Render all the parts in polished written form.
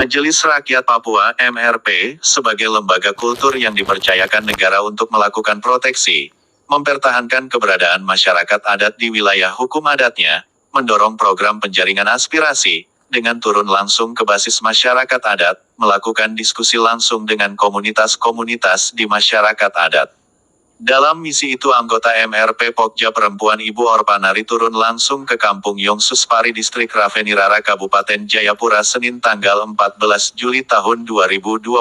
Majelis Rakyat Papua (MRP) sebagai lembaga kultur yang dipercayakan negara untuk melakukan proteksi, mempertahankan keberadaan masyarakat adat di wilayah hukum adatnya, mendorong program penjaringan aspirasi, dengan turun langsung ke basis masyarakat adat, melakukan diskusi langsung dengan komunitas-komunitas di masyarakat adat. Dalam misi itu anggota MRP Pokja Perempuan Ibu Orpanari turun langsung ke Kampung Yongsuspari Distrik Ravenirara Kabupaten Jayapura Senin tanggal 14 Juli tahun 2025,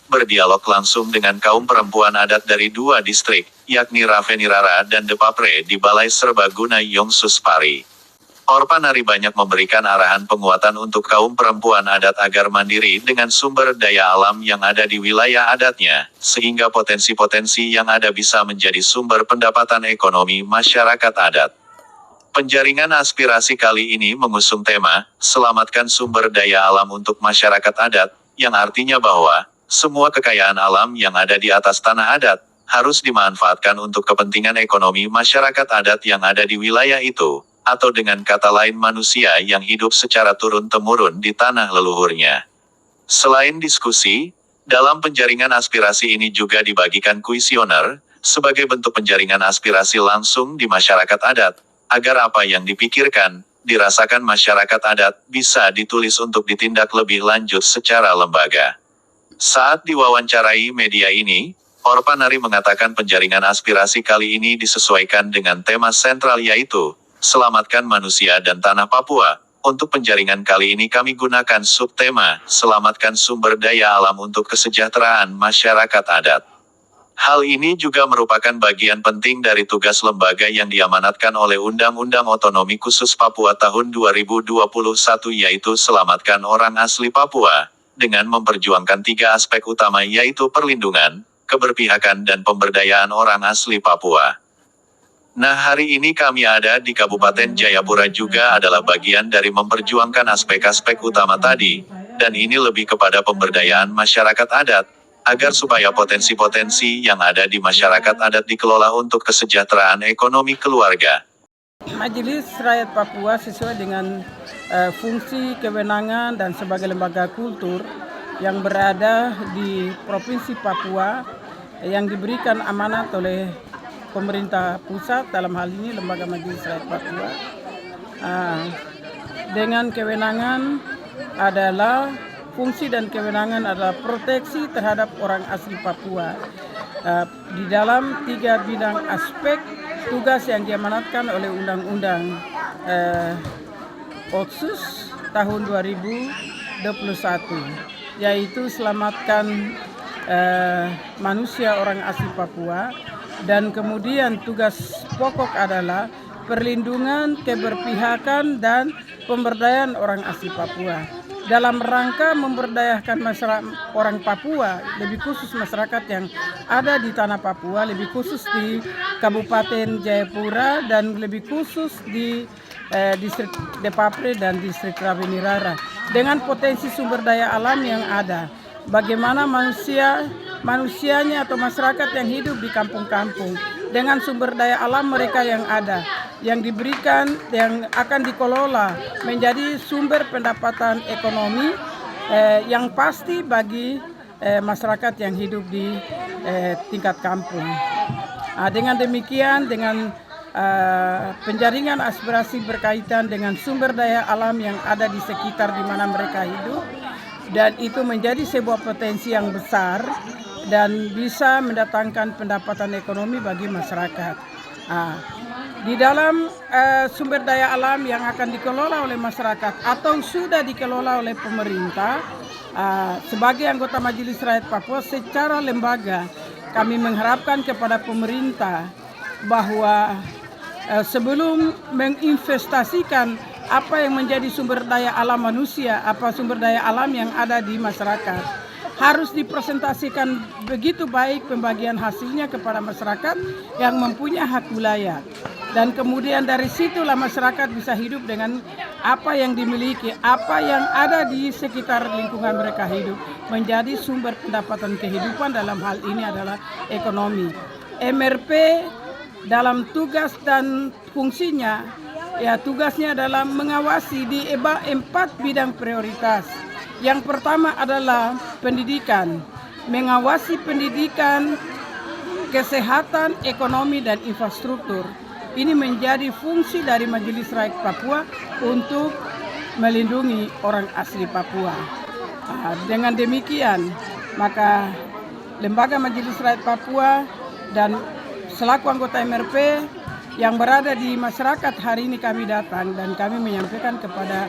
berdialog langsung dengan kaum perempuan adat dari dua distrik, yakni Ravenirara dan Depapre di Balai Serbaguna Yongsuspari. Orpanari banyak memberikan arahan penguatan untuk kaum perempuan adat agar mandiri dengan sumber daya alam yang ada di wilayah adatnya, sehingga potensi-potensi yang ada bisa menjadi sumber pendapatan ekonomi masyarakat adat. Penjaringan aspirasi kali ini mengusung tema, Selamatkan Sumber Daya Alam untuk Masyarakat Adat, yang artinya bahwa, semua kekayaan alam yang ada di atas tanah adat, harus dimanfaatkan untuk kepentingan ekonomi masyarakat adat yang ada di wilayah itu, atau dengan kata lain manusia yang hidup secara turun-temurun di tanah leluhurnya. Selain diskusi, dalam penjaringan aspirasi ini juga dibagikan kuesioner, sebagai bentuk penjaringan aspirasi langsung di masyarakat adat, agar apa yang dipikirkan, dirasakan masyarakat adat, bisa ditulis untuk ditindak lebih lanjut secara lembaga. Saat diwawancarai media ini, Orpanari mengatakan penjaringan aspirasi kali ini disesuaikan dengan tema sentral yaitu, Selamatkan Manusia dan Tanah Papua. Untuk penjaringan kali ini kami gunakan subtema, Selamatkan Sumber Daya Alam untuk Kesejahteraan Masyarakat Adat. Hal ini juga merupakan bagian penting dari tugas lembaga yang diamanatkan oleh Undang-Undang Otonomi Khusus Papua tahun 2021 yaitu Selamatkan Orang Asli Papua, dengan memperjuangkan 3 aspek utama yaitu perlindungan, keberpihakan dan pemberdayaan orang asli Papua. Nah, hari ini kami ada di Kabupaten Jayapura juga adalah bagian dari memperjuangkan aspek-aspek utama tadi, dan ini lebih kepada pemberdayaan masyarakat adat, agar supaya potensi-potensi yang ada di masyarakat adat dikelola untuk kesejahteraan ekonomi keluarga. Majelis Rakyat Papua sesuai dengan fungsi, kewenangan, dan sebagai lembaga kultur yang berada di Provinsi Papua yang diberikan amanat oleh pemerintah pusat, dalam hal ini Lembaga Majelis Rakyat Papua, dengan kewenangan adalah fungsi dan kewenangan adalah proteksi terhadap orang asli Papua di dalam 3 bidang aspek tugas yang diamanatkan oleh Undang-Undang Otsus tahun 2021, yaitu selamatkan manusia orang asli Papua. Dan kemudian tugas pokok adalah perlindungan, keberpihakan, dan pemberdayaan orang asli Papua. Dalam rangka memberdayakan masyarakat orang Papua, lebih khusus masyarakat yang ada di tanah Papua, lebih khusus di Kabupaten Jayapura, dan lebih khusus di distrik Depapre dan distrik Ravenirara. Dengan potensi sumber daya alam yang ada, bagaimana manusianya atau masyarakat yang hidup di kampung-kampung dengan sumber daya alam mereka yang ada, yang diberikan, yang akan dikelola menjadi sumber pendapatan ekonomi yang pasti bagi masyarakat yang hidup di tingkat kampung. Dengan demikian, dengan penjaringan aspirasi berkaitan dengan sumber daya alam yang ada di sekitar di mana mereka hidup, dan itu menjadi sebuah potensi yang besar dan bisa mendatangkan pendapatan ekonomi bagi masyarakat. Di dalam sumber daya alam yang akan dikelola oleh masyarakat atau sudah dikelola oleh pemerintah, sebagai anggota Majelis Rakyat Papua secara lembaga, kami mengharapkan kepada pemerintah bahwa sebelum menginvestasikan apa yang menjadi sumber daya alam manusia, apa sumber daya alam yang ada di masyarakat, harus dipresentasikan begitu baik pembagian hasilnya kepada masyarakat yang mempunyai hak wilayah. Dan kemudian dari situlah masyarakat bisa hidup dengan apa yang dimiliki, apa yang ada di sekitar lingkungan mereka hidup, menjadi sumber pendapatan kehidupan. Dalam hal ini adalah ekonomi. MRP dalam tugas dan fungsinya, tugasnya adalah mengawasi di 4 bidang prioritas, Yang pertama adalah pendidikan, mengawasi pendidikan, kesehatan, ekonomi, dan infrastruktur. Ini menjadi fungsi dari Majelis Rakyat Papua untuk melindungi orang asli Papua. Dengan demikian, maka Lembaga Majelis Rakyat Papua dan selaku anggota MRP yang berada di masyarakat hari ini kami datang dan kami menyampaikan kepada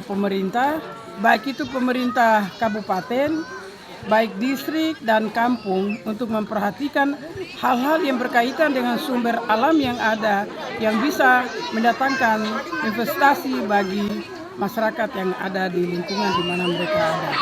pemerintah, baik itu pemerintah kabupaten, baik distrik dan kampung, untuk memperhatikan hal-hal yang berkaitan dengan sumber alam yang ada yang bisa mendatangkan investasi bagi masyarakat yang ada di lingkungan di mana mereka ada.